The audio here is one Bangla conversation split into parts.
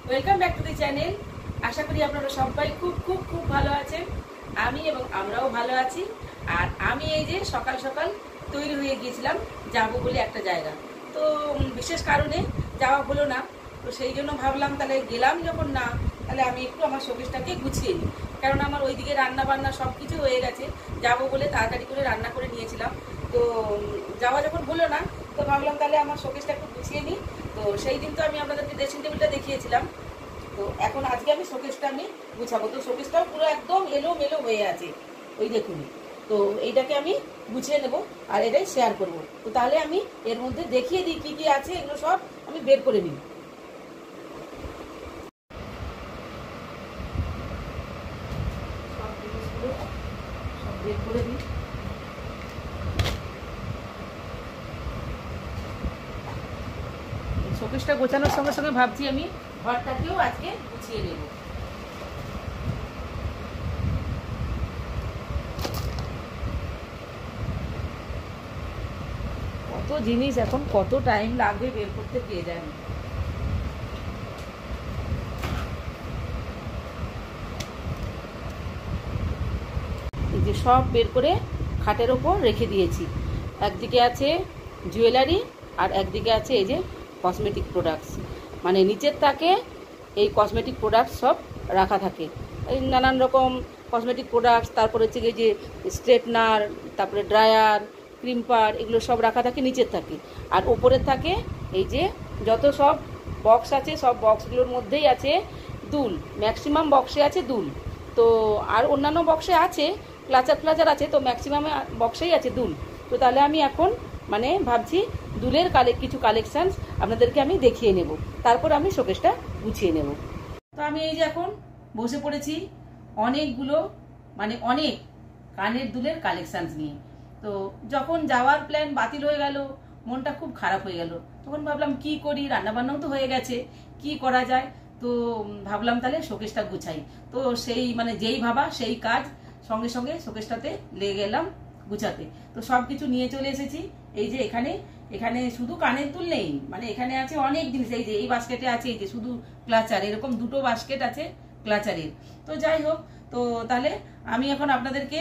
Welcome back to the channel. আশা করি আপনারা সবাই খুব খুব খুব ভালো আছেন। আমি এবং আমরাও ভালো আছি। আর আমি এই যে সকাল সকাল তৈরি হয়ে গিয়েছিলাম যাব বলে একটা জায়গা। তো বিশেষ কারণে যাওয়া হলো না। তো সেই জন্য ভাবলাম তাহলে গেলাম যখন না, তাহলে আমি একটু আমার শোকেসটাকে গুছিয়ে নিই। কারণ আমার ওইদিকে রান্না বান্না সব কিছু হয়ে গেছে, যাব বলে তাড়াতাড়ি করে রান্না করে নিয়েছিলাম। তো যাওয়া যখন হলো না, তো ভাবলাম তাহলে আমার শোকেসটা একটু গুছিয়ে নিই। তো সেই দিন তো আমি আপনাদেরকে ড্রেসিং টেবিলটা দেখিয়েছিলাম। তো এখন আজকে আমি শোকেসটা আমি গুছাবো। তো শোকেসটাও পুরো একদম এলোমেলো হয়ে আছে, ওই দেখুন। তো এইটাকে আমি গুছিয়ে নেব আর এটাই শেয়ার করব। তো তাহলে আমি এর মধ্যে দেখিয়ে দিই কী কী আছে, এগুলো সব আমি বের করে নিই। সব জিনিসগুলো সব বের করে দিই। শোকেসটা গোছানোর সঙ্গে সঙ্গে ভাবছি আমি ঘরটাকেও আজকে গুছিয়ে নেব। কত জিনিস, এখন কত টাইম লাগবে বের করতে কে জানি। এই যে সব বের করে খাটের ওপর রেখে দিয়েছি। একদিকে আছে জুয়েলারি আর একদিকে আছে এই যে কসমেটিক প্রোডাক্টস, মানে নিচের তাকে এই কসমেটিক প্রোডাক্টস সব রাখা থাকে। এই নানান রকম কসমেটিক প্রোডাক্টস, তারপরে হচ্ছে এই যে স্ট্রেটনার, তারপরে ড্রায়ার, ক্রিম্পার, এগুলো সব রাখা থাকে নিচের থাকে। আর ওপরের থাকে এই যে যত সব বক্স আছে, সব বক্সগুলোর মধ্যেই আছে দুল। ম্যাক্সিমাম বক্সে আছে দুল। তো আর অন্যান্য বক্সে আছে ক্লাচার আছে, তো ম্যাক্সিমাম বক্সেই আছে দুল। তো তাহলে আমি এখন মানে ভাবছি দুলের কিছু কালেকশানস আপনাদেরকে আমি দেখিয়ে নেব, তারপর আমি শোকেসটা গুছিয়ে নেব। তো আমি এই যে এখন বসে পড়েছি অনেকগুলো মানে অনেক কানের দুলের কালেকশানস নিয়ে। তো যখন যাওয়ার প্ল্যান বাতিল হয়ে গেল, মনটা খুব খারাপ হয়ে গেল। তখন ভাবলাম কি করি, রান্নাবান্নাও তো হয়ে গেছে, কি করা যায়। তো ভাবলাম তাহলে শোকেসটা গুছাই। তো সেই মানে যেই ভাবা সেই কাজ, সঙ্গে সঙ্গে শোকেসটাতে লেগে গেলাম গুছাতে। তো সব কিছু নিয়ে চলে এসেছি। এই যে এখানে এখানে শুধু কানের দুল নেই, মানে এখানে আছে অনেক জিনিস। এই যে এই বাস্কেটে আছে এই যে শুধু ক্লাচার, এরকম দুটো বাস্কেট আছে ক্লাচারের। তো যাই হোক, তো তাহলে আমি এখন আপনাদেরকে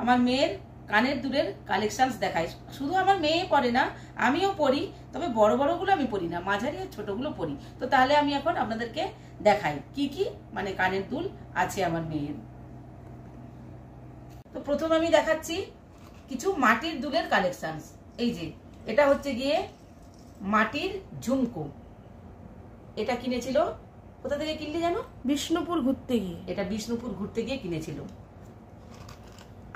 আমার মেয়ের কানের দুলের কালেকশনস দেখাই। শুধু আমার মেয়ে পরে না, আমিও পরি, তবে বড় বড়গুলো আমি পরি না, মাঝারি আর ছোটগুলো পরি। তো তাহলে আমি এখন আপনাদেরকে দেখাই কি কি মানে কানের দুল আছে আমার মেয়ের। তো প্রথম আমি দেখাচ্ছি কিছু মাটির দুলের কালেকশনস। এই যে এটা হচ্ছে গিয়ে মাটির ঝুমকো। এটা কিনেছিল, কোথা থেকে কিনলি জানো? বিষ্ণুপুর ঘুরতে গিয়ে। এটা বিষ্ণুপুর ঘুরতে গিয়ে কিনেছিল।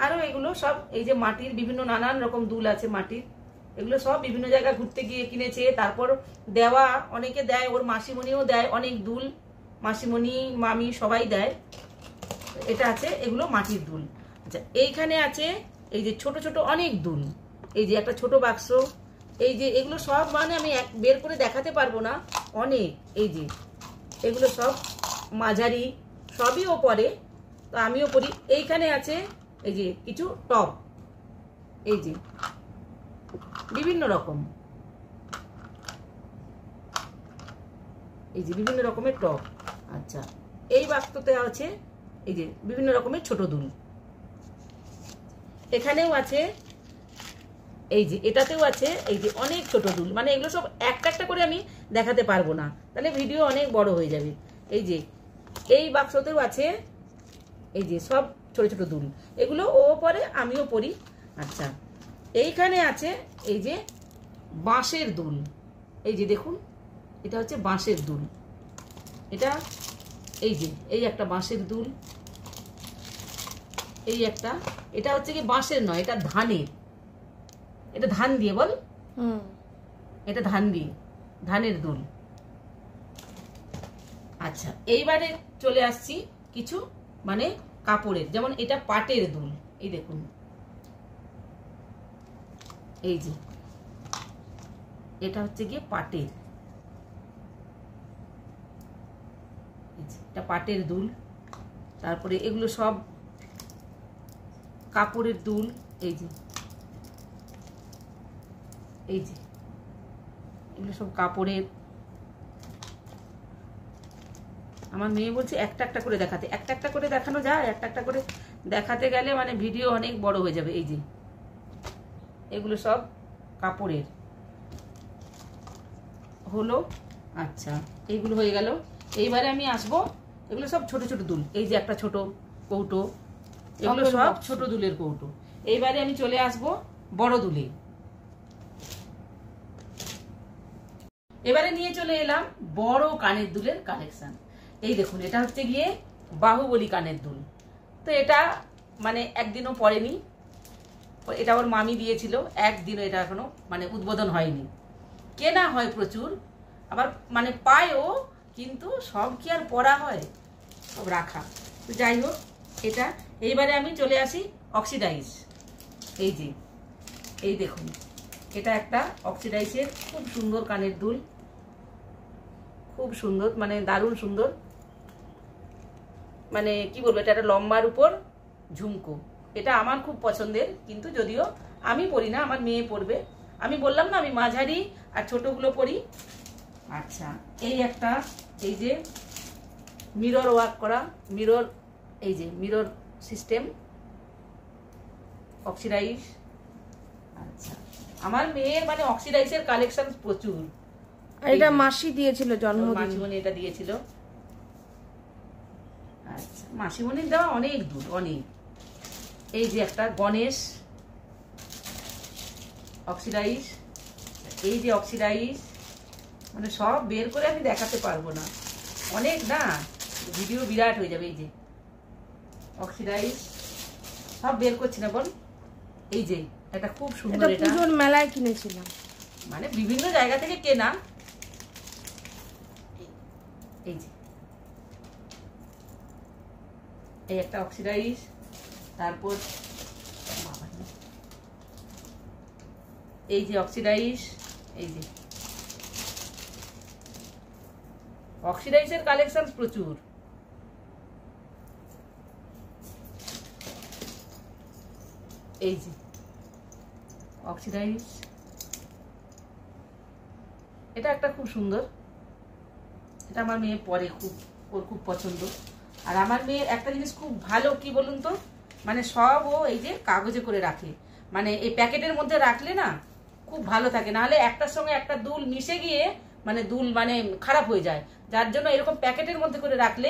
আরো এগুলো সব এই যে মাটির বিভিন্ন নানান রকম দুল আছে মাটির, এগুলো সব বিভিন্ন জায়গায় ঘুরতে গিয়ে কিনেছে। তারপর দেওয়া, অনেকে দেয়, ওর মাসিমণিও দেয় অনেক দুল, মাসিমণি মামি সবাই দেয়। এটা আছে, এগুলো মাটির দুল। আচ্ছা, এইখানে আছে এই যে ছোট ছোট অনেক দুল। এই যে একটা ছোট বাক্স, এই যে এগুলো সব মানে আমি বের করে দেখাতে পারবো না, অনেক। এই যে এগুলো সব মাঝারি, সবই ও পরে, তো আমিও পরি। এইখানে আছে এই যে কিছু টপ, এই যে বিভিন্ন রকম, এই যে বিভিন্ন রকমের টপ। আচ্ছা, এই বাক্সতে আছে এই যে বিভিন্ন রকমের ছোট দুল। এখানেও আছে এই যে এটাতেও আছে এই যে অনেক ছোট দুল, মানে এগুলো সব একটা একটা করে আমি দেখাতে পারবো না, তাহলে ভিডিও অনেক বড় হয়ে যাবে। এই যে এই বাক্সতেও আছে এই যে সব ছোট ছোট দুল, এগুলো ও পরে আমিও পরি। আচ্ছা, এইখানে আছে এই যে বাঁশের দুল। এই যে দেখুন, এটা হচ্ছে বাঁশের দুল। এটা এই যে এই একটা বাঁশের দুল, এই একটা, এটা হচ্ছে কি বাঁশের নয়, এটা ধানের, এটা ধান দিয়ে বল, এটা ধান দিয়ে, ধানের দুল। আচ্ছা, এইবারে চলে আসছি কিছু মানে কাপড়ের, যেমন এটা পাটের দুল। এই দেখুন, এই যে এটা হচ্ছে গিয়ে পাটের, এটা পাটের দুল। তারপরে এগুলো সব কাপড়ের দুল। এই যে এই যে এগুলো সব কাপড়ের। আমার মেয়ে বলছে একটা একটা করে দেখাতে, একটা একটা করে দেখানো যায়, একটা একটা করে দেখাতে গেলে মানে ভিডিও অনেক বড় হয়ে যাবে। এই যে এগুলো সব কাপড়ের হলো। আচ্ছা, এইগুলো হয়ে গেল। এইবারে আমি আসবো, এগুলো সব ছোট ছোট দুল। এই যে একটা ছোট কৌটো, এগুলো সব ছোট দুলের কৌটো। এইবারে আমি চলে আসবো বড় দুলে। এবারে নিয়ে চলে এলাম বড় কানের দুলের কালেকশন। এই দেখুন, এটা হচ্ছে গিয়ে বাহুবলী কানের দুল। তো এটা মানে একদিনও পরেনি, এটা ওর মামি দিয়েছিল, একদিনও এটা এখনো মানে উদ্বোধন হয়নি। কেনা হয় প্রচুর, আবার মানে পায়ও, কিন্তু সব কি আর পরা হয়, সব রাখা। তো যাই হোক, এটা এইবারে আমি চলে আসি অক্সিডাইজ। এই যে এই দেখুন, এটা একটা অক্সিডাইজের খুব সুন্দর কানের দুল, খুব সুন্দর, মানে দারুণ সুন্দর। মানে কি বলবো, এটা একটা লম্বার উপর ঝুমকো। এটা আমার খুব পছন্দের, কিন্তু যদিও আমি পরি না, আমার মেয়ে পরবে। আমি বললাম না আমি মাঝারি আর ছোটগুলো পরি। আচ্ছা, এই একটা, এই যে মিরর ওয়ার্ক করা, মিরর, এই যে মিরর সিস্টেম অক্সিডাইজ। আচ্ছা, আমার মেয়ের মানে অক্সিডাইজের কালেকশন প্রচুর। এটা মাসি দিয়েছিল জন্মদিন, মাসিমণি এটা দিয়েছিল। আচ্ছা, মাসিমণির দেওয়া অনেক দূর, অনেক। এই যে একটা গণেশ অক্সিডাইজ, এই যে অক্সিডাইজ, মানে সব বের করে আমি দেখাতে পারবো না, অনেক না, ভিডিও বিরাট হয়ে যাবে। এই যে অক্সিডাইজ সব বের করছি না বল। এই যে এটা খুব সুন্দর, এটা পুজোর মেলায় কিনেছিলাম, মানে বিভিন্ন জায়গা থেকে কেনা। এই যে এই একটা অক্সিডাইজ, তারপর এই যে অক্সিডাইজ, এই যে অক্সিডাইজের কালেকশন প্রচুর। এই যে অক্সিডাইজ, এটা একটা খুব সুন্দর, এটা আমার মেয়ে পরে, খুব ওর খুব পছন্দ। আর আমার মেয়ের একটা জিনিস খুব ভালো, কি বলুন তো, মানে সব ও এই যে কাগজে করে রাখে, মানে এই প্যাকেটের মধ্যে রাখলে না খুব ভালো থাকে, নাহলে একটার সঙ্গে একটা দুল মিশে গিয়ে মানে দুল মানে খারাপ হয়ে যায়। যার জন্য এরকম প্যাকেটের মধ্যে করে রাখলে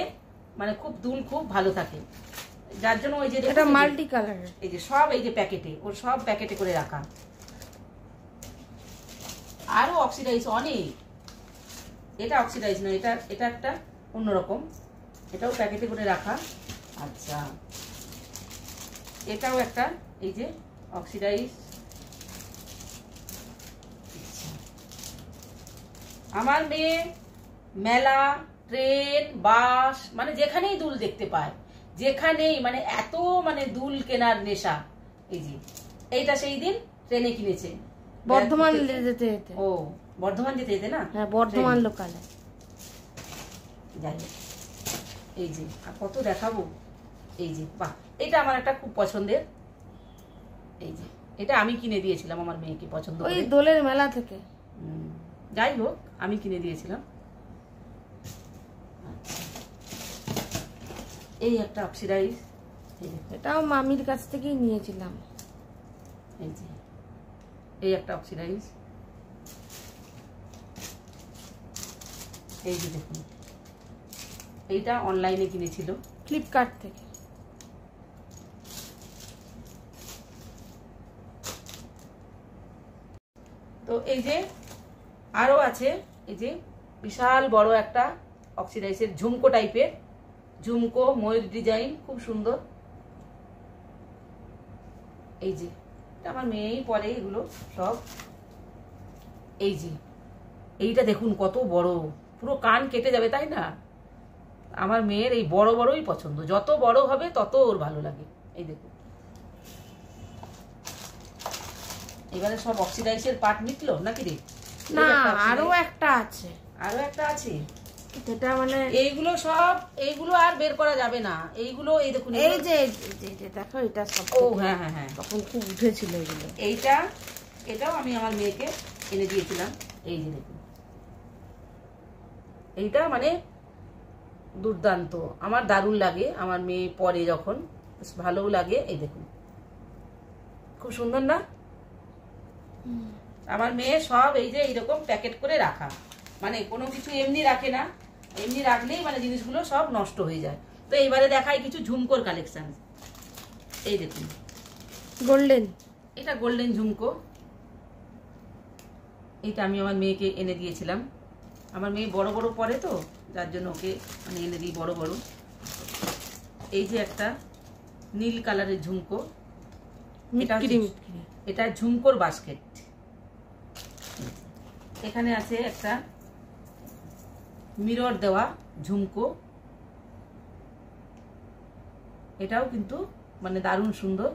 মানে খুব দুল খুব ভালো থাকে। যার জন্য ওই যে এটা মাল্টি কালার, এই যে সব এই যে প্যাকেটে, ওর সব প্যাকেটে করে রাখা। আরো অক্সিডাইজ অনেক, এটা অক্সিডাইজ নয়, এটা এটা একটা অন্যরকম, এটাও প্যাকেটে করে রাখা। আচ্ছা, এটাও একটা এই যে অক্সিডাইজ। আমার মেয়ে মেলা, ট্রেন, বাস, মানে যেখানেই দুল দেখতে পায়, যেখানেই, মানে এত মানে দুল কেনার নেশা। এই যে এইটা সেই দিন ট্রেনে কিনেছে, বর্ধমান যেতে যেতে। ও বর্ধমান যেতে যেতে না, হ্যাঁ বর্ধমান লোকালে। যাই হোক, এই যে আর কত দেখাবো। এই যে বাহ, এটা আমার একটা খুব পছন্দের। এই যে এটা আমি কিনে দিয়েছিলাম আমার মেয়েকে পছন্দ করে, ওই দোলের মেলা থেকে। যাই হোক, আমি কিনে দিয়েছিলাম। এই একটা অক্সিডাইজ, এটাও মামির কাছ থেকেই নিয়েছিলাম। এই যে এই একটা অক্সিডাইজ, এই যে দেখুন, এইটা অনলাইনে কিনেছিল, ফ্লিপকার্ট থেকে। তো এই যে আরো আছে, এই যে বিশাল বড় একটা অক্সিডাইজের ঝুমকো টাইপের, ঝুমকো ময়ূর ডিজাইন, খুব সুন্দর। এই যে আমার মেয়েই পরে এগুলো সব। এই যে এইটা দেখুন কত বড়, পুরো কান কেটে যাবে, তাই না? আমার মেয়ের এই বড় বড়ই পছন্দ, যত বড় হবে তত ওর ভালো লাগে। এই দেখুন, এবারে সব অক্সিডাইজের পার্ট মিটলো নাকি রে? না, আরো একটা আছে, আরো একটা আছে, এটা মানে এইগুলো সব, এইগুলো আর বের করা যাবে না। এইগুলো এই দেখুন, এই যে দেখো, এটা সব। ও হ্যাঁ হ্যাঁ হ্যাঁ, তখন খুব উঠেছিল এগুলো। এইটা, এটাও আমি আমার মেয়েকে এনে দিয়েছিলাম। এই যে দেখুন, এইটা মানে দুর্দান্ত, আমার দারুণ লাগে। আমার মেয়ে পরে যখন বেশ ভালোও লাগে। এই দেখুন খুব সুন্দর না? আমার মেয়ে সব এই যে এইরকম প্যাকেট করে রাখা, মানে কোনো কিছু এমনি রাখে না, এমনি রাখলেই মানে জিনিসগুলো সব নষ্ট হয়ে যায়। তো এইবারে দেখাই কিছু ঝুমকোর কালেকশন। এই দেখুন গোল্ডেন, এটা গোল্ডেন ঝুমকো। এটা আমি আমার মেয়েকে এনে দিয়েছিলাম। আমার মেয়ে বড় বড় পরে তো, যার জন্য ওকে মানে এনে দিই বড় বড়। এই যে একটা নীল কালারের ঝুমকো, এটা ঝুমকোর বাস্কেট। এখানে আছে একটা মিরর দেওয়া ঝুমকো, এটাও কিন্তু মানে দারুণ সুন্দর।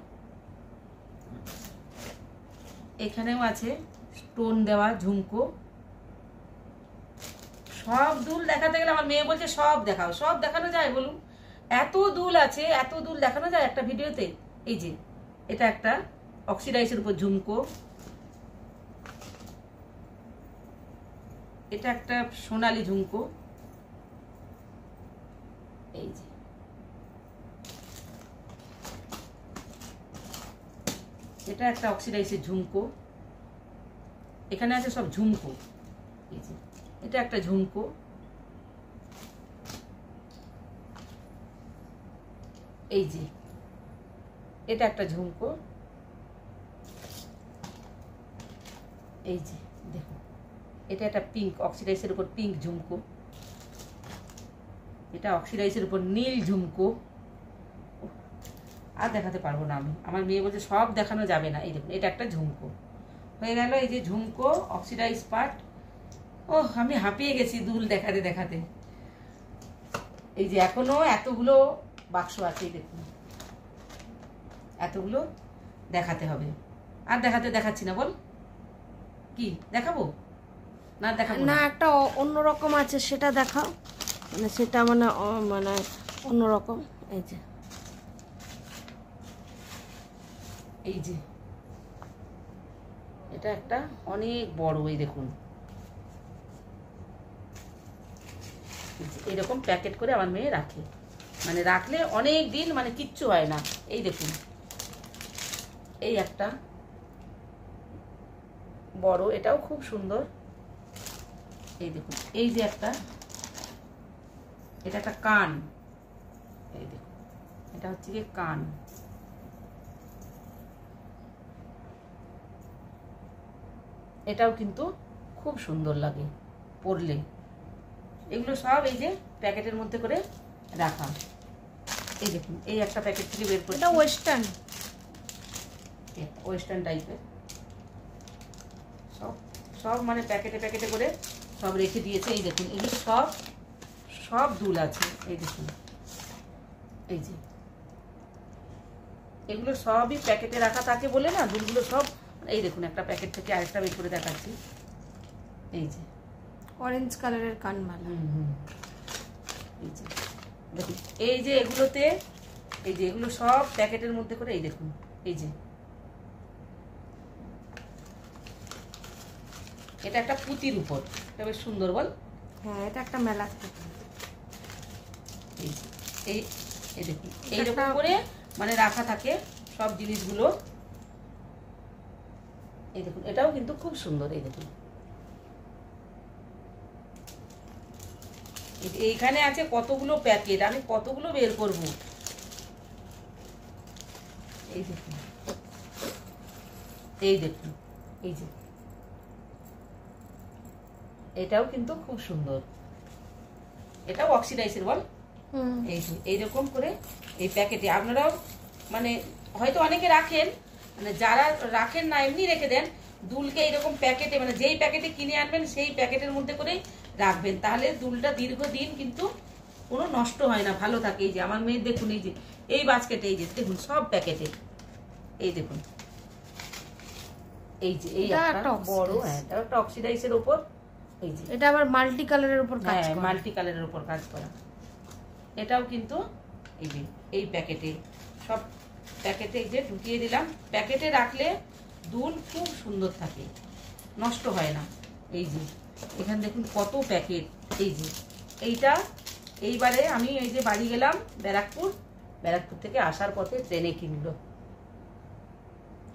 এখানেও আছে স্টোন দেওয়া ঝুমকো। সব দুল দেখাতে গেলে আমার মেয়ে বলছে সব দেখাও, সব দেখানো যায় বলুন? এত দুল আছে, এত দুল দেখানো যায় একটা ভিডিওতে? এই যে এটা একটা অক্সিডাইজের উপর ঝুমকো, এটা একটা সোনালী ঝুমকো। এই যে এটা একটা অক্সিডাইজের ঝুমকো। এখানে আছে সব ঝুমকো। এই যে এটা একটা ঝুমকো। এই যে এটা একটা ঝুমকো। এই যে দেখুন এটা একটা পিঙ্ক অক্সিডাইজের উপর পিঙ্ক ঝুমকো। এটা অক্সিডাইজের উপর নীল ঝুমকো। আর দেখাতে পারবো না আমি, আমার মেয়ে বলছে সব দেখানো যাবে না। এই দেখুন এটা একটা ঝুমকো হয়ে গেল। এই যে ঝুমকো অক্সিডাইজ পার্ট। ও আমি হাঁপিয়ে গেছি দুল দেখাতে দেখাতে। এই যে এখনো এতগুলো বাক্স আছে, দেখুন এতগুলো দেখাতে হবে। আর দেখাচ্ছি না, বল কি দেখাবো? না দেখাবো না, একটা অন্যরকম আছে সেটা দেখাও, মানে সেটা মানে মানে অন্যরকম। এই যে এই যে এটা একটা অনেক বড়, এই দেখুন এরকম প্যাকেট করে আমার মেয়ে রাখে, মানে রাখলে অনেক দিন মানে কিচ্ছু হয় না। এই দেখুন এই একটা বড়, এটাও খুব সুন্দর। এই দেখুন এই যে একটা, এটা একটা কান। এই দেখুন এটা হচ্ছে কি কান। এটাও কিন্তু খুব সুন্দর লাগে পরলে। এগুলো সব এই যে প্যাকেটের মধ্যে করে রাখা। এই দেখুন এই একটা প্যাকেট থেকে বের করে, এটা ওয়েস্টার্ন, ওয়েস্টার্ন টাইপের সব সব মানে প্যাকেটে প্যাকেটে করে সব রেখে দিয়েছে। এই দেখুন এগুলো সব সব দুল আছে। এই দেখুন এই যে এগুলো সবই প্যাকেটে রাখা থাকে বলে না দুলগুলো সব। এই দেখুন একটা প্যাকেট থেকে আরেকটা বের করে দেখাচ্ছি। এই যে অরেঞ্জ কালারের কানমালা। এই যে দেখুন এই যে এগুলোতে, এই যে এগুলো সব প্যাকেটের মধ্যে করে। এই দেখুন এই যে এটা একটা পুঁতির উপর, এটা বেশ সুন্দর বল? হ্যাঁ, এটা একটা মেলা। এই যে এই দেখুন এইরকম করে মানে রাখা থাকে সব জিনিসগুলো। এই দেখুন এটাও কিন্তু খুব সুন্দর। এই দেখুন এইখানে আছে কতগুলো প্যাকেট, আমি কতগুলো বের করব। এই দেখুন এই দেখুন এই যে এটাও কিন্তু খুব সুন্দর, এটাও অক্সিডাইজের বল? এই যে এইরকম করে এই প্যাকেটে আপনারাও মানে হয়তো অনেকে রাখেন, মানে যারা রাখেন না এমনি রেখে দেন দুলকে এইরকম প্যাকেটে, মানে যেই প্যাকেটে কিনে আনবেন সেই প্যাকেটের মধ্যে করে রাখবেন, তাহলে দুলটা দীর্ঘদিন কিন্তু কোনো নষ্ট হয় না, ভালো থাকে। এই যে আমার মেয়ে দেখুন এই যে এই বাস্কেটে, এই যে দেখুন সব প্যাকেটে। এই দেখুন এই যে এই একটা বড়, হ্যাঁ এটা একটা অক্সিডাইজের উপর। এই যে এটা আবার মাল্টি কালারের উপর কাজ করা, মাল্টি কালারের উপর কাজ করা। এটাও কিন্তু এই যে এই প্যাকেটে সব প্যাকেটে এই যে ঢুকিয়ে দিলাম। প্যাকেটে রাখলে দুল খুব সুন্দর থাকে, নষ্ট হয় না। এই যে এখানে দেখুন কত প্যাকেট। এই যে এইটা এইবারে আমি এই যে বাড়ি গেলাম ব্যারাকপুর থেকে আসার পথে ট্রেনে কিনলো।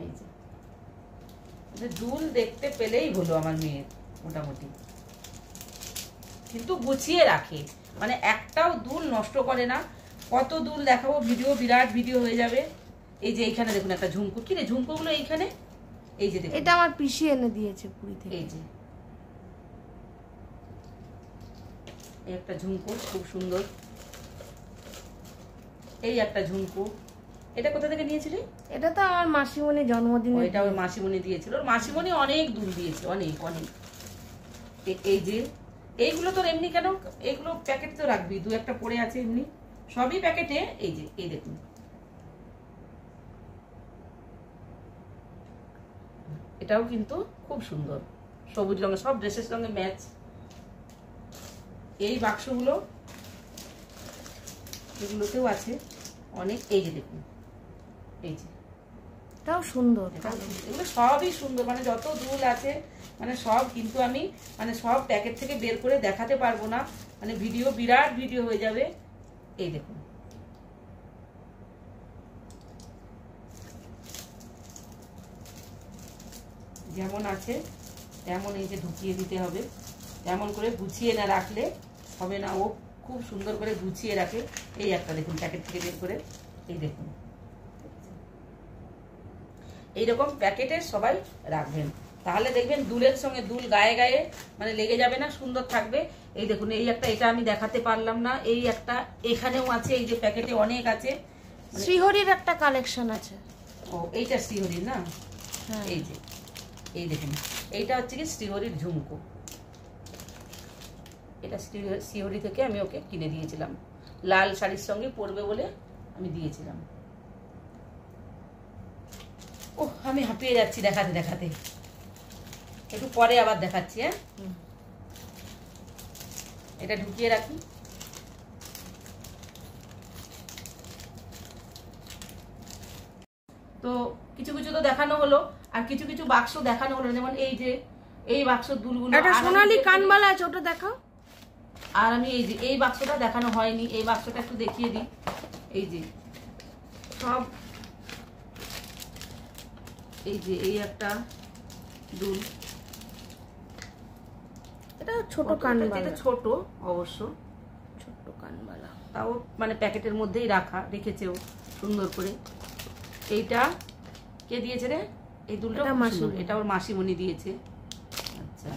এই যে দুল দেখতে পেলেই হলো আমার মেয়ের, মোটামুটি কিন্তু গুছিয়ে রাখে, মানে একটাও দুল নষ্ট করে না। কত দুল দেখাবো, ভিডিও বিরাট ভিডিও হয়ে যাবে। এই যে এইখানে দেখুন একটা ঝুমকো, কি রে ঝুমকোগুলো এইখানে, এই যে দেখুন এটা আমার পিসি এনে দিয়েছে পুরী থেকে। এই যে এই একটা ঝুমকো খুব সুন্দর, এই একটা ঝুমকো। এটা কোথা থেকে নিয়েছিলি? এটা তো আমার মাসিমণি জন্মদিনে, এটা ওর মাসিমণি দিয়েছিল। ওর মাসিমণি অনেক দুল দিয়েছে, অনেক অনেক। এই যে এইগুলো তোর এমনি কেন, এইগুলো প্যাকেট তো রাখবি, দু একটা পড়ে আছে এমনি, সবই প্যাকেটে। এই যে এই দেখুন, এটাও কিন্তু খুব সুন্দর, সবুজ রঙের, সব ড্রেসের সঙ্গে ম্যাচ। এই বাক্সগুলো, এগুলোতেও আছে অনেক। এই যে দেখুন, এই যে এটাও সুন্দর, এগুলো সবই সুন্দর, মানে যত দুল আছে মানে সব, কিন্তু আমি মানে সব প্যাকেট থেকে বের করে দেখাতে পারবো না, মানে ভিডিও বিরাট ভিডিও হয়ে যাবে। এই দেখুন, যেমন আছে তেমন এই যে ঢুকিয়ে দিতে হবে, তেমন করে গুছিয়ে না রাখলে হবে না। ও খুব সুন্দর করে গুছিয়ে রাখে। এই একটা দেখুন প্যাকেট থেকে বের করে, এই দেখুন এইরকম প্যাকেটে সবাই রাখবেন, তাহলে দেখবেন দুলের সঙ্গে দুল গায়ে গায়ে মানে লেগে যাবে না, সুন্দর থাকবে। এই দেখুন এই একটা, এটা আমি দেখাতে পারলাম না, এই একটা এখানেও আছে, এই যে প্যাকেটে অনেক আছে। শ্রীহরির একটা কালেকশন আছে। ও এইটা শ্রীহরির না? এই যে এই দেখুন, এইটা হচ্ছে কি শ্রীহরির ঝুমকো। এটা শ্রীহরি থেকে আমি ওকে কিনে দিয়েছিলাম, লাল শাড়ির সঙ্গে পরবে বলে আমি দিয়েছিলাম। ও আমি হাঁপিয়ে যাচ্ছি দেখাতে দেখাতে, একটু পরে আবার দেখাচ্ছি। হ্যাঁ, এটা ঢুকিয়ে রাখি। তো কিছু কিছু তো দেখানো হলো, আর কিছু কিছু বাক্স দেখানো হলো, যেমন এই যে এই বাক্স দুলগুলো, একটা সোনালী কানবালা আছে, ওটা দেখাও। আর আমি এই যে এই বাক্সটা দেখানো হয়নি, এই বাক্সটা একটু দেখিয়ে দিই। এই যে সব, এই যে এই একটা দুল, এটা ছোট কানবালা, এটা ছোট অবশ্য, ছোট কানবালা, তাও মানে প্যাকেটের মধ্যেই রাখা, রেখেছেও সুন্দর করে। এইটা কে দিয়েছে রে? এই দুলটা এটা ওর মাসিমণি দিয়েছে। আচ্ছা,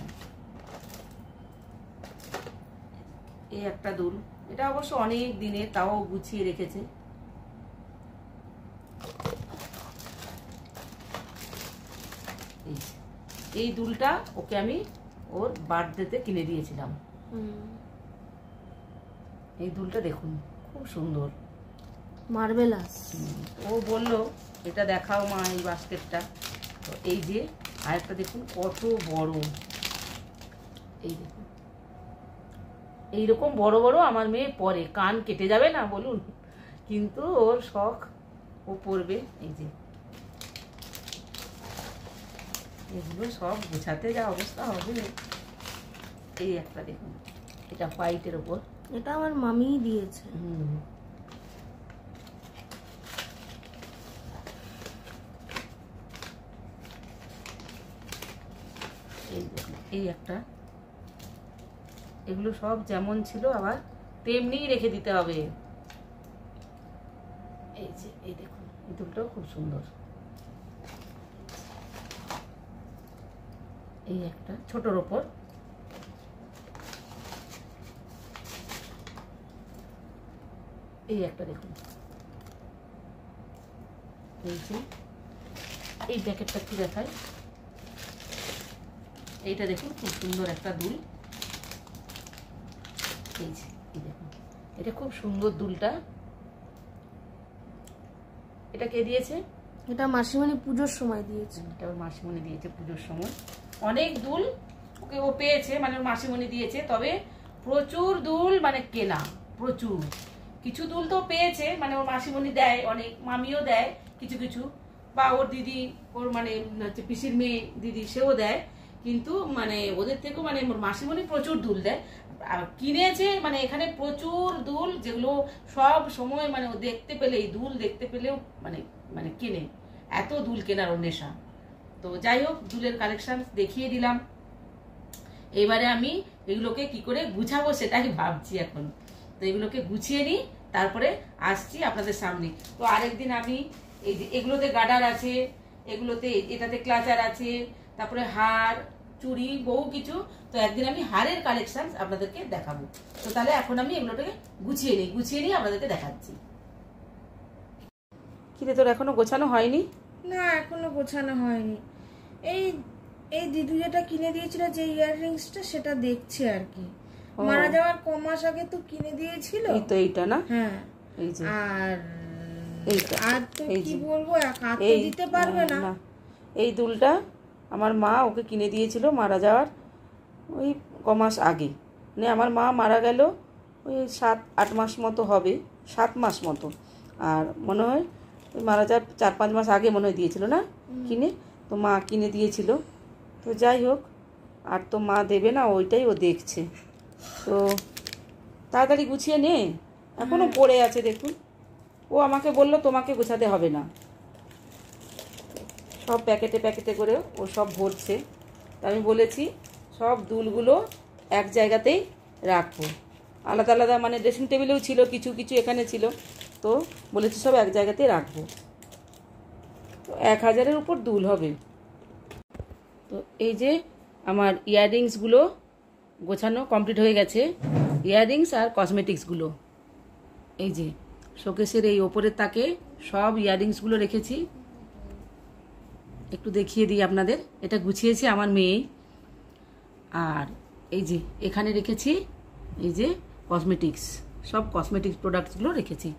এই একটা দুল, এটা অবশ্য অনেক দিনের, তাও গুছিয়ে রেখেছে। এই দুলটা ওকে আমি ওর বার্থডেতে কিনে দিয়েছিলাম। এই দুলটা দেখুন খুব সুন্দর, মার্বেলাস। ও বললো এটা দেখাও মা এই বাস্কেটটা। তো এই যে আরেকটা দেখুন কত বড়, এই দেখুন এইরকম বড় বড় আমার মেয়ে পরে, কান কেটে যাবে না বলুন, কিন্তু ওর শখ, ও পরবে। এই যে এগুলো সব গোছাতে যা অবস্থা হবে। এই একটা দেখুন, এটা হোয়াইটের ওপর, এটা আমার মামিই দিয়েছে। এই দেখুন এই একটা, এগুলো সব যেমন ছিল আবার তেমনিই রেখে দিতে হবে। এই যে এই দেখুন, এই দুলটাও খুব সুন্দর। এই একটা ছোটর ওপর, এই একটা দেখুন, এই যে এই প্যাকেটটা কি দেখায়, এইটা দেখুন খুব সুন্দর একটা দুল। এই যে এই দেখুন, এটা খুব সুন্দর দুলটা। এটা কে দিয়েছে? এটা মাসিমণি পুজোর সময় দিয়েছে। এটা ওর মাসিমণি দিয়েছে পুজোর সময়। অনেক দুল ওকে ও পেয়েছে, মানে ওর মাসিমণি দিয়েছে, তবে প্রচুর দুল মানে কেনা, প্রচুর। কিছু দুল তো পেয়েছে, মানে ওর মাসিমণি দেয়, অনেক মামিও দেয় কিছু কিছু, বা ওর দিদি, ওর মানে হচ্ছে পিসির মেয়ে দিদি, সেও দেয়, কিন্তু মানে ওদের থেকেও মানে ওর মাসিমণি প্রচুর দুল দেয়। কিনেছে, মানে এখানে প্রচুর দুল, যেগুলো সব সময় মানে ও দেখতে পেলেই, দুল দেখতে পেলেও মানে মানে কেনে, এত দুল কেনার ওর নেশা। তো যাই হোক, দুলের কালেকশন দেখিয়ে দিলাম। এবারে আমি এগুলোকে কি করে গুছাবো সেটাই ভাবছি এখন। তো এগুলোকে গুছিয়ে নিই, তারপরে আসছি আপনাদের সামনে। তো আরেকদিন আমি এই যে এগুলোতে গার্ডার আছে, এগুলোতে এটাতে ক্লাচার আছে, তারপরে হার, চুড়ি, বহু কিছু। তো একদিন আমি হারের কালেকশন আপনাদেরকে দেখাবো। তো তাহলে এখন আমি এগুলোটাকে গুছিয়ে নিই আপনাদেরকে দেখাচ্ছি। কিরে, তোর এখনো গোছানো হয়নি? না, এখনো গোছানো হয়নি। এই এই দিদু যেটা কিনে দিয়েছিল, যে ইয়াররিংসটা, সেটা দেখছি আর কি। মারা যাওয়ার ক মাস আগে তো কিনে দিয়েছিল। এই তো এইটা না? হ্যাঁ, এই যে আর এইটা, আর তো কি বলবো, হাত তো দিতে পারবে না। এই দুলটা আমার মা ওকে কিনে দিয়েছিল মারা যাওয়ার ওই কমাস আগে। মানে আমার মা মারা গেল ওই 7-8 মাস মতো হবে, 7 মাস মতো। আর মনে হয় ওই মারা যাওয়ার 4-5 মাস আগে মনে হয় দিয়েছিল না কিনে। তো মা কিনে দিয়েছিল। তো যাই হোক, আর তো মা দেবে না, ওইটাই ও দেখছে। তো তাড়াতাড়ি গুছিয়ে নে, এখনো পড়ে আছে দেখুন। ও আমাকে বললো তোমাকে গোছাতে হবে না, সব প্যাকেটে প্যাকেটে করে ও সব ভরছে। তা আমি বলেছি সব দুলগুলো এক জায়গাতেই রাখবো, আলাদা আলাদা, মানে ড্রেসিং টেবিলেও ছিল কিছু কিছু, এখানে ছিল। তো বলেছি সব এক জায়গাতেই রাখবো। তো 1000-এর উপর দুল হবে। তো এই যে আমার ইয়াররিংসগুলো গোছানো কমপ্লিট হয়ে গেছে, ইয়াররিংস আর কসমেটিক্সগুলো। এই যে শোকেসের এই ওপরের তাকে সব ইয়াররিংসগুলো রেখেছি, একটু দেখিয়ে দিই আপনাদের। এটা গুছিয়েছে আমার মেয়ে। আর এই যে এখানে রেখেছি এই যে কসমেটিক্স, সব কসমেটিক্স প্রোডাক্টসগুলো রেখেছি।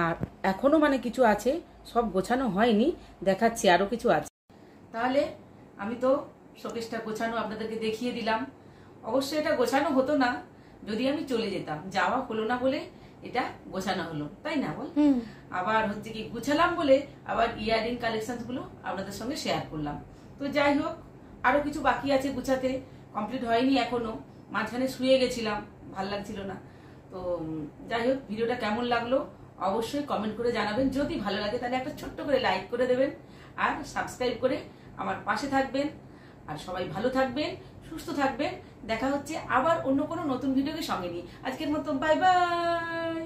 আর এখনও মানে কিছু আছে, সব গোছানো হয়নি, দেখাচ্ছি আরও কিছু আছে। তাহলে আমি তো শোকেসটা গোছানো আপনাদেরকে দেখিয়ে দিলাম। অবশ্যই এটা গোছানো হতো না যদি আমি চলে যেতাম, যাওয়া হলো না বলে এটা গোছানো হলো, তাই না বল? আবার হচ্ছে কি গুছালাম বলে আবার ইয়াররিং কালেকশনস গুলো আপনাদের সঙ্গে শেয়ার করলাম। তো যাই হোক, আরো কিছু বাকি আছে গুছাতে, কমপ্লিট হয়নি এখনো। মাঝখানে শুয়ে গেছিলাম, ভাল লাগছিল না। তো যাই হোক, ভিডিওটা কেমন লাগলো অবশ্যই কমেন্ট করে জানাবেন। যদি ভালো লাগে তাহলে একটা ছোট্ট করে লাইক করে দেবেন, আর সাবস্ক্রাইব করে আমার পাশে থাকবেন। আর সবাই ভালো থাকবেন, সুস্থ থাকবেন। দেখা হচ্ছে আবার অন্য কোনো নতুন ভিডিওকে সঙ্গে নিয়ে। আজকের মতো বাই বাই।